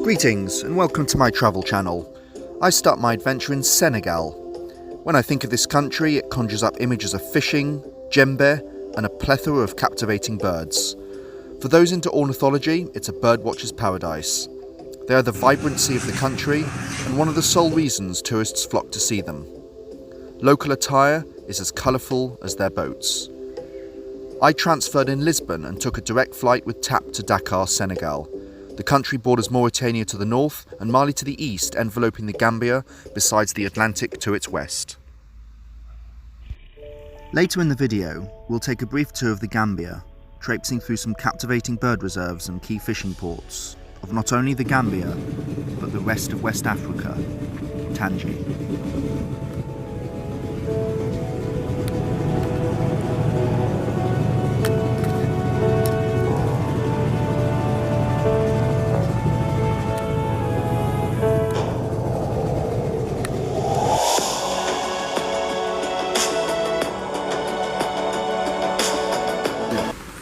Greetings and welcome to my travel channel. I start my adventure in Senegal. When I think of this country, it conjures up images of fishing, djembe, and a plethora of captivating birds. For those into ornithology, it's a birdwatcher's paradise. They are the vibrancy of the country and one of the sole reasons tourists flock to see them. Local attire is as colourful as their boats. I transferred in Lisbon and took a direct flight with TAP to Dakar, Senegal. The country borders Mauritania to the north and Mali to the east, enveloping the Gambia, besides the Atlantic to its west. Later in the video, we'll take a brief tour of the Gambia, traipsing through some captivating bird reserves and key fishing ports of not only the Gambia, but the rest of West Africa, Tangier.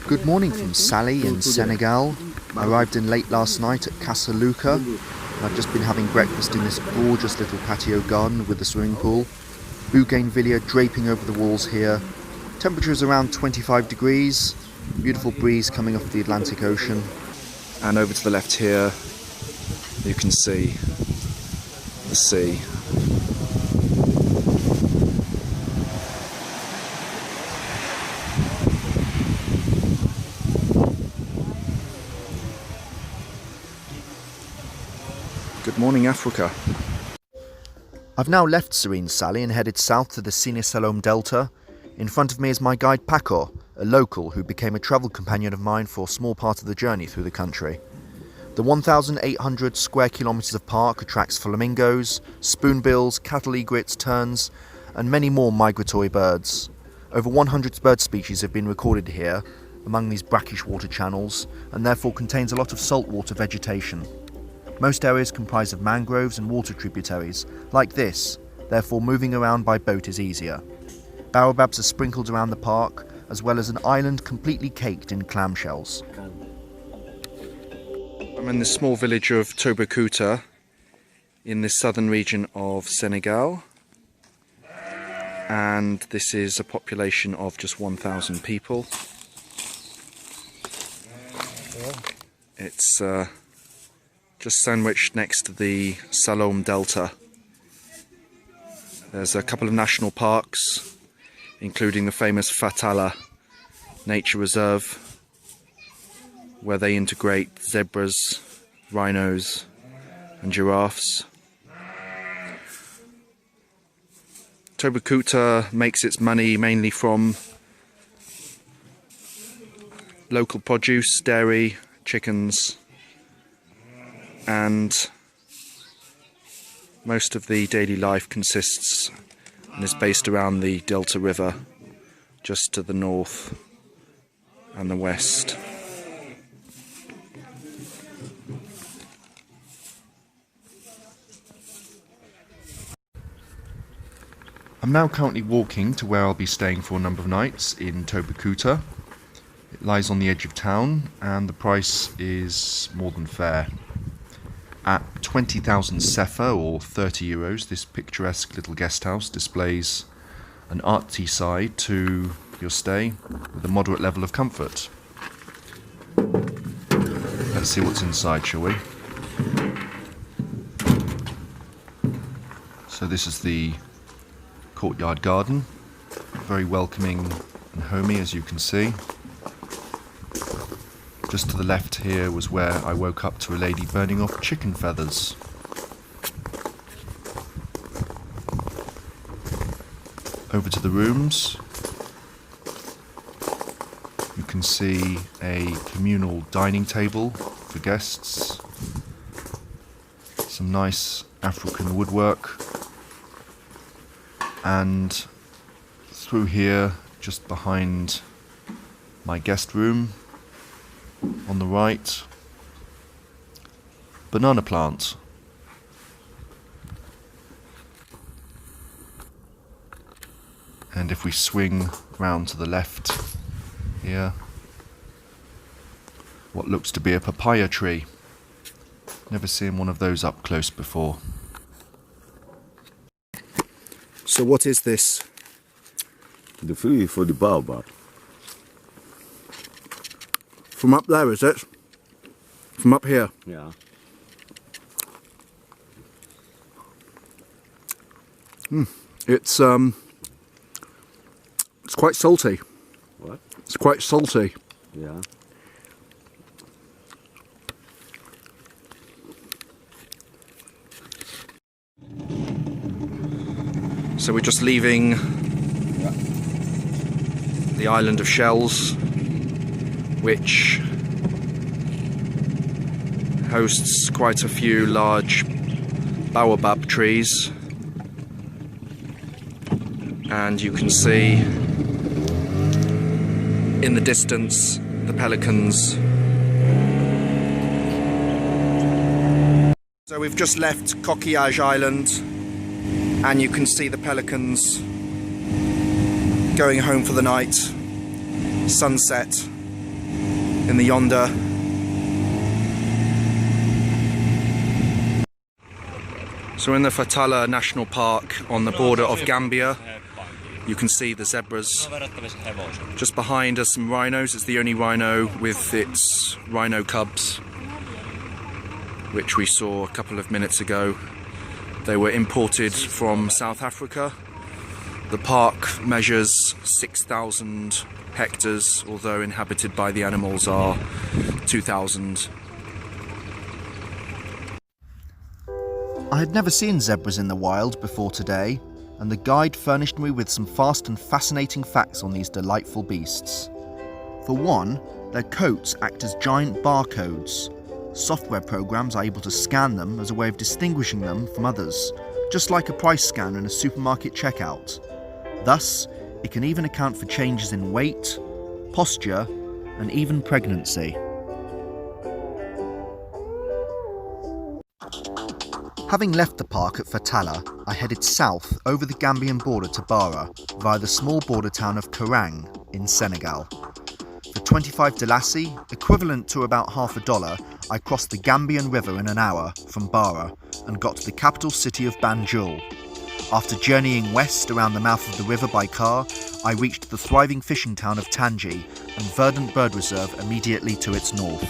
Good morning from Sali in Senegal. I arrived in late last night at Casa Luca. I've just been having breakfast in this gorgeous little patio garden with a swimming pool. Bougainvillea draping over the walls here. Temperature is around 25 degrees. Beautiful breeze coming off the Atlantic Ocean. And over to the left here, you can see the sea. Good morning, Africa. I've now left serene Sali and headed south to the Sine-Saloum Delta. In front of me is my guide Paco, a local who became a travel companion of mine for a small part of the journey through the country. The 1,800 square kilometres of park attracts flamingos, spoonbills, cattle egrets, terns, and many more migratory birds. Over 100 bird species have been recorded here among these brackish water channels, and therefore contains a lot of saltwater vegetation. Most areas comprise of mangroves and water tributaries, like this, therefore moving around by boat is easier. Baobabs are sprinkled around the park, as well as an island completely caked in clamshells. I'm in the small village of Toubkouta in the southern region of Senegal, and this is a population of just 1,000 people. It's just sandwiched next to the Sine-Saloum Delta. There's a couple of national parks, including the famous Fathala Nature Reserve, where they integrate zebras, rhinos and giraffes. Toubkouta makes its money mainly from local produce, dairy, chickens, and most of the daily life consists and is based around the Delta River, just to the north and the west. I'm now currently walking to where I'll be staying for a number of nights in Toubkouta. It lies on the edge of town and the price is more than fair. At 20,000 sefa, or 30 euros, this picturesque little guest house displays an artsy side to your stay with a moderate level of comfort. Let's see what's inside, shall we? So this is the courtyard garden, very welcoming and homey, as you can see. Just to the left here was where I woke up to a lady burning off chicken feathers. Over to the rooms. You can see a communal dining table for guests. Some nice African woodwork. And through here, just behind my guest room, on the right, banana plant. And if we swing round to the left here, what looks to be a papaya tree. Never seen one of those up close before. So what is this? The food is for the baobab. From up there, is it? From up here? Yeah. It's quite salty. What? It's quite salty. Yeah. So we're just leaving the island of Shells, which hosts quite a few large baobab trees, and you can see in the distance the pelicans. So we've just left Coquillage Island, and you can see the pelicans going home for the night. Sunset in the yonder. So in the Fathala National Park on the border of Gambia, you can see the zebras. Just behind us some rhinos. It's the only rhino with its rhino cubs, which we saw a couple of minutes ago. They were imported from South Africa. The park measures 6,000 hectares, although inhabited by the animals are 2,000. I had never seen zebras in the wild before today, and the guide furnished me with some fast and fascinating facts on these delightful beasts. For one, their coats act as giant barcodes. Software programs are able to scan them as a way of distinguishing them from others, just like a price scanner in a supermarket checkout. Thus, it can even account for changes in weight, posture, and even pregnancy. Having left the park at Fathala, I headed south over the Gambian border to Bara via the small border town of Karang in Senegal. For 25 Dalasi, equivalent to about $50, I crossed the Gambian River in an hour from Bara and got to the capital city of Banjul. After journeying west around the mouth of the river by car, I reached the thriving fishing town of Tangi and verdant bird reserve immediately to its north.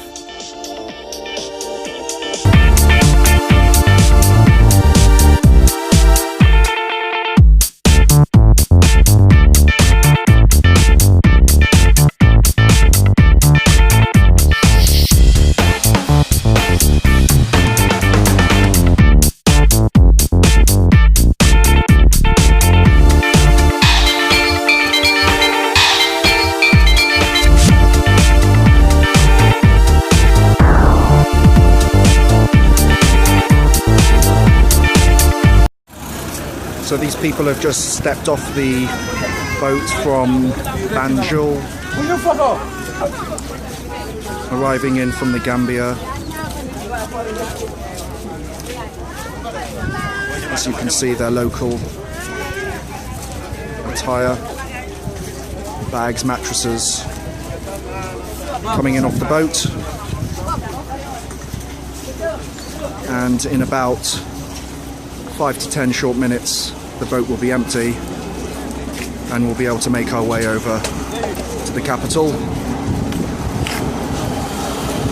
So these people have just stepped off the boat from Banjul, arriving in from the Gambia. As you can see, their local attire, bags, mattresses, coming in off the boat. And in about 5 to 10 short minutes, the boat will be empty and we'll be able to make our way over to the capital.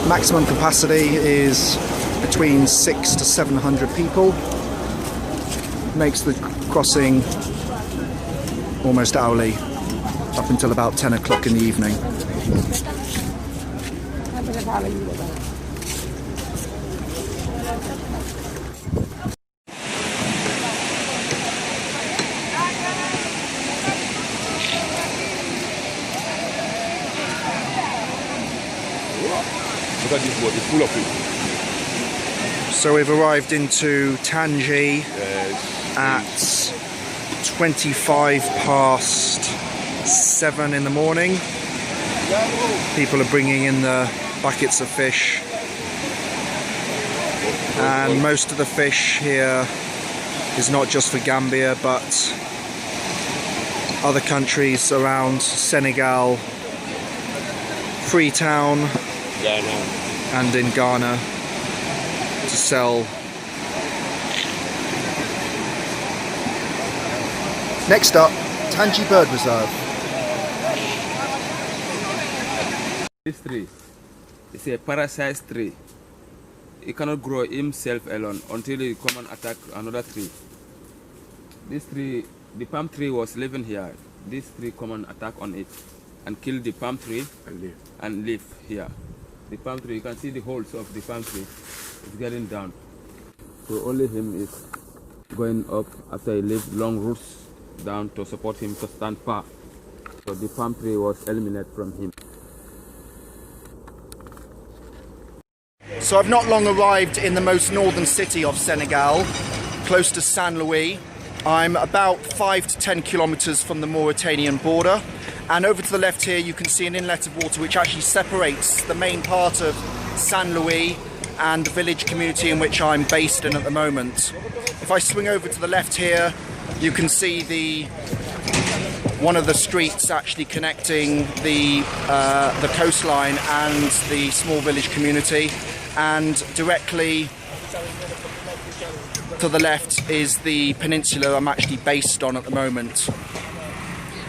Maximum capacity is between 600 to 700 people. Makes the crossing almost hourly, up until about 10 o'clock in the evening. Look at this boat, it's full of people. So we've arrived into Tangi at 7:25 in the morning. People are bringing in the buckets of fish, and most of the fish here is not just for Gambia but other countries around Senegal, Freetown, and in Ghana, to to sell. Next up, Tangi Bird Reserve. This tree is a parasite tree. It cannot grow himself alone until it come and attack another tree. This tree, the palm tree was living here. This tree come and attack on it and kill the palm tree and live here. The palm tree, you can see the holes of the palm tree. It's getting down. So only him is going up after he leave long roots down to support him to stand far. So the palm tree was eliminated from him. So I've not long arrived in the most northern city of Senegal, close to Saint-Louis. I'm about 5 to 10 kilometers from the Mauritanian border, and over to the left here you can see an inlet of water which actually separates the main part of Saint-Louis and the village community in which I'm based in at the moment. If I swing over to the left here, you can see one of the streets actually connecting the coastline and the small village community, and directly to the left is the peninsula I'm actually based on at the moment.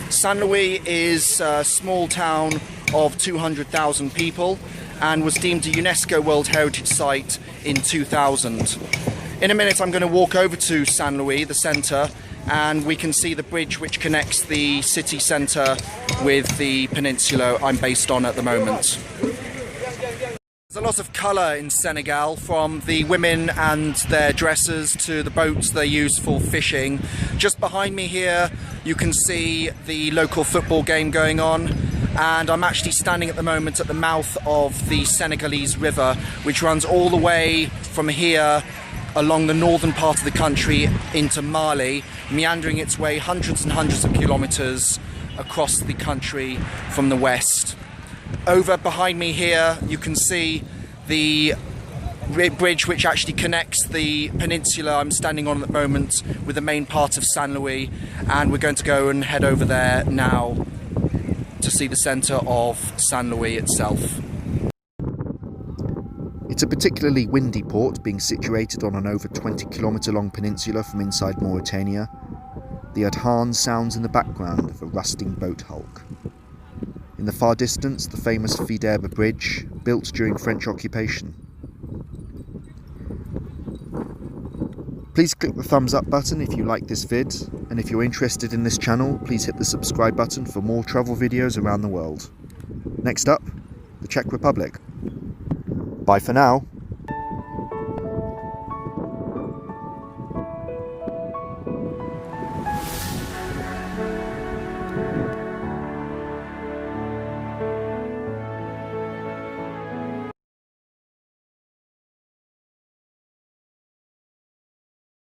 Saint-Louis is a small town of 200,000 people and was deemed a UNESCO World Heritage Site in 2000. In a minute I'm going to walk over to Saint-Louis, the centre, and we can see the bridge which connects the city centre with the peninsula I'm based on at the moment. There's a lot of colour in Senegal, from the women and their dresses to the boats they use for fishing. Just behind me here you can see the local football game going on, and I'm actually standing at the moment at the mouth of the Senegalese river, which runs all the way from here along the northern part of the country into Mali, meandering its way hundreds and hundreds of kilometres across the country from the west. Over behind me here you can see the bridge which actually connects the peninsula I'm standing on at the moment with the main part of Saint-Louis, and we're going to go and head over there now to see the centre of Saint-Louis itself. It's a particularly windy port, being situated on an over 20-kilometre long peninsula from inside Mauritania. The Adhan sounds in the background of a rusting boat hulk. In the far distance, the famous Faidherbe Bridge, built during French occupation. Please click the thumbs up button if you like this vid, and if you're interested in this channel, please hit the subscribe button for more travel videos around the world. Next up, the Czech Republic. Bye for now.